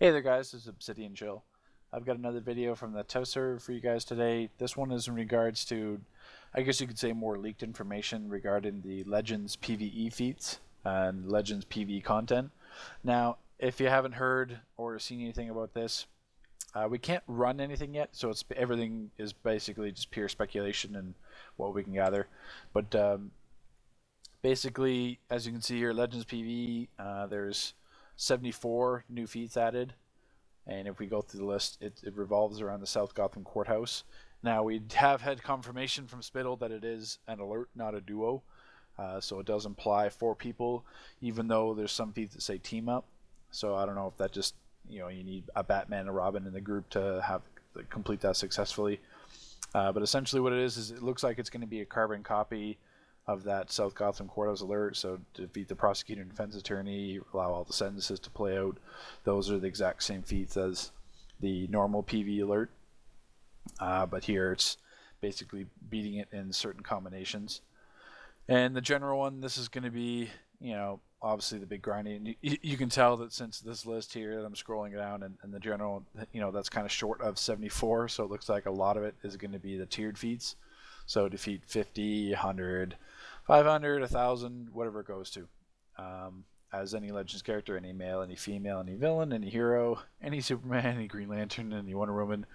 Hey there guys, this is Obsidian Chill. I've got another video from the test server for you guys today. This one is in regards to, I guess you could say, more leaked information regarding the Legends PvE feats and Legends PvE content. Now, if you haven't heard or seen anything about this, we can't run anything yet, so everything is basically just pure speculation and what we can gather. But basically, as you can see here, Legends PvE, there's 74 new feats added. And if we go through the list, it revolves around the South Gotham Courthouse. Now, we have had confirmation from Spittle that it is an alert, not a duo. So it does imply 4 people, even though there's some feats that say team up. So I don't know if that just, you need a Batman and a Robin in the group to complete that successfully. But essentially what it is it looks like it's going to be a carbon copy of that South Gotham Courthouse alert. So defeat the prosecutor and defense attorney, allow all the sentences to play out. Those are the exact same feats as the normal PvE alert. But here it's basically beating it in certain combinations. And the general one, this is going to be, obviously the big grinding. You can tell that since this list here that I'm scrolling down, and the general, that's kind of short of 74. So it looks like a lot of it is going to be the tiered feats. So defeat 50, 100, 500, 1,000, whatever it goes to. As any Legends character, any male, any female, any villain, any hero, any Superman, any Green Lantern, any Wonder Woman.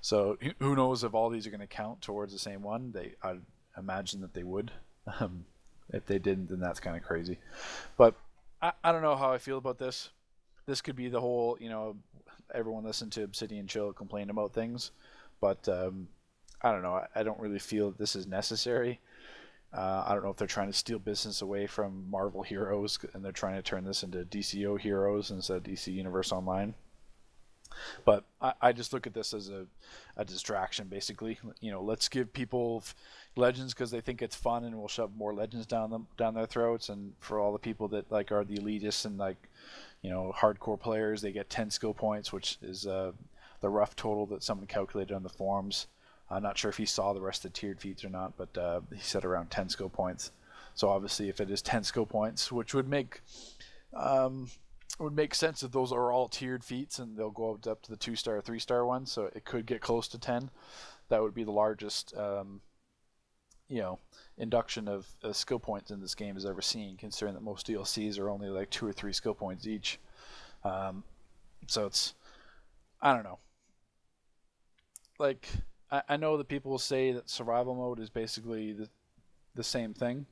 So who knows if all these are going to count towards the same one. I'd imagine that they would. If they didn't, then that's kind of crazy. But I don't know how I feel about this. This could be the whole, everyone listen to Obsidian Chill complain about things. But I don't know. I don't really feel that this is necessary. I don't know if they're trying to steal business away from Marvel heroes and they're trying to turn this into DCO heroes instead of DC Universe Online. But I just look at this as a distraction, basically. Let's give people Legends because they think it's fun, and we'll shove more Legends down their throats. And for all the people that are the elitists and hardcore players, they get 10 skill points, which is the rough total that someone calculated on the forums. I'm not sure if he saw the rest of the tiered feats or not, but he said around 10 skill points. So obviously, if it is 10 skill points, which would make sense if those are all tiered feats and they'll go up to the 2-star, 3-star ones, so it could get close to 10. That would be the largest, induction of skill points in this game has ever seen, considering that most DLCs are only like 2 or 3 skill points each. So it's, I don't know. I know that people will say that survival mode is basically the same thing.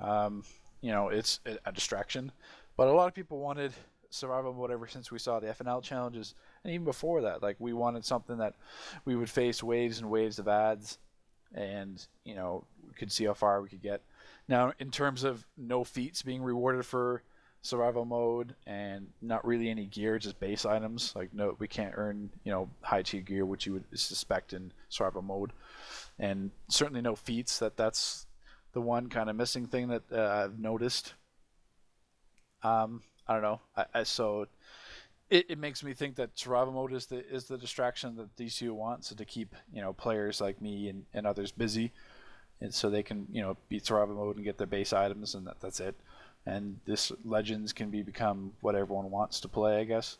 It's a distraction. But a lot of people wanted survival mode ever since we saw the FNL challenges. And even before that, we wanted something that we would face waves and waves of ads. And, we could see how far we could get. Now, in terms of no feats being rewarded for survival mode and not really any gear, just base items. No, we can't earn high tier gear, which you would suspect in survival mode, and certainly no feats. That's the one kind of missing thing that I've noticed. I don't know. So it makes me think that survival mode is the distraction that DCU wants, so to keep players like me and others busy, and so they can beat survival mode and get their base items, and that's it. And this Legends can become what everyone wants to play, I guess.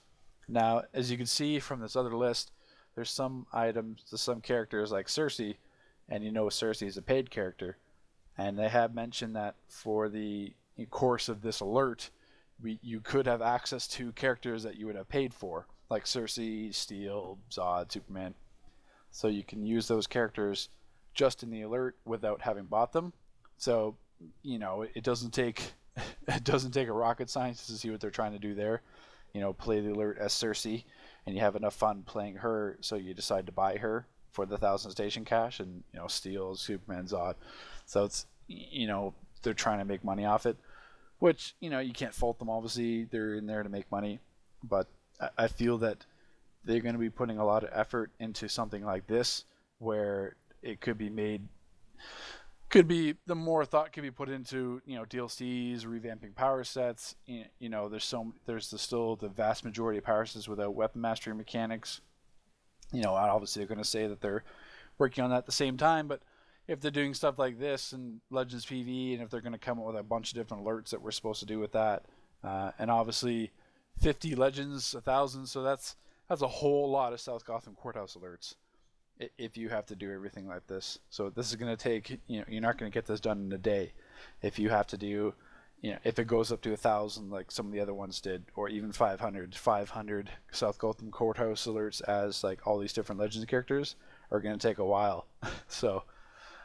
Now, as you can see from this other list, there's some items, some characters like Cersei, and Cersei is a paid character. And they have mentioned that for the course of this alert, you could have access to characters that you would have paid for, like Cersei, Steel, Zod, Superman. So you can use those characters just in the alert without having bought them. So, it doesn't take a rocket scientist to see what they're trying to do there. Play the alert as Cersei, and you have enough fun playing her, so you decide to buy her for the 1,000 station cash, and steal Superman, Zod. So it's they're trying to make money off it, which you can't fault them. Obviously, they're in there to make money, but I feel that they're going to be putting a lot of effort into something like this, where it could be made. The more thought could be put into DLCs, revamping power sets. There's still the vast majority of power sets without weapon mastery mechanics. Obviously they're going to say that they're working on that at the same time, but if they're doing stuff like this and Legends PvE, and if they're going to come up with a bunch of different alerts that we're supposed to do with that, and obviously 50 legends, 1,000. So that's a whole lot of South Gotham Courthouse alerts if you have to do everything like this. So this is going to take, you're not going to get this done in a day. If you have to do, if it goes up to 1,000 like some of the other ones did, or even 500 South Gotham Courthouse alerts as like all these different Legends characters are going to take a while. So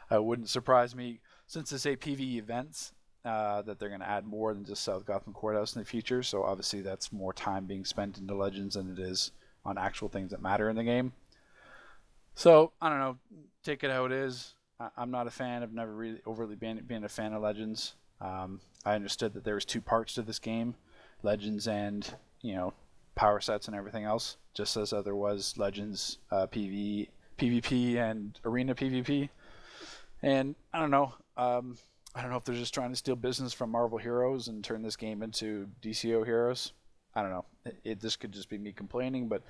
it wouldn't surprise me, since it's a PvE events, that they're going to add more than just South Gotham Courthouse in the future. So obviously that's more time being spent into Legends than it is on actual things that matter in the game. So I don't know, take it how it is. I'm not a fan. I've never really overly been a fan of Legends. I understood that there was 2 parts to this game, Legends and power sets and everything else, just as there was Legends PvP and Arena PvP. And I don't know. I don't know if they're just trying to steal business from Marvel Heroes and turn this game into DCO Heroes. I don't know. This could just be me complaining, but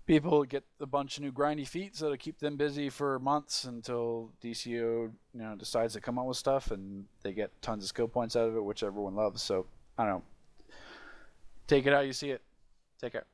people get a bunch of new grindy feats that'll keep them busy for months until DCO decides to come out with stuff, and they get tons of skill points out of it, which everyone loves. So I don't know. Take it how you see it. Take care.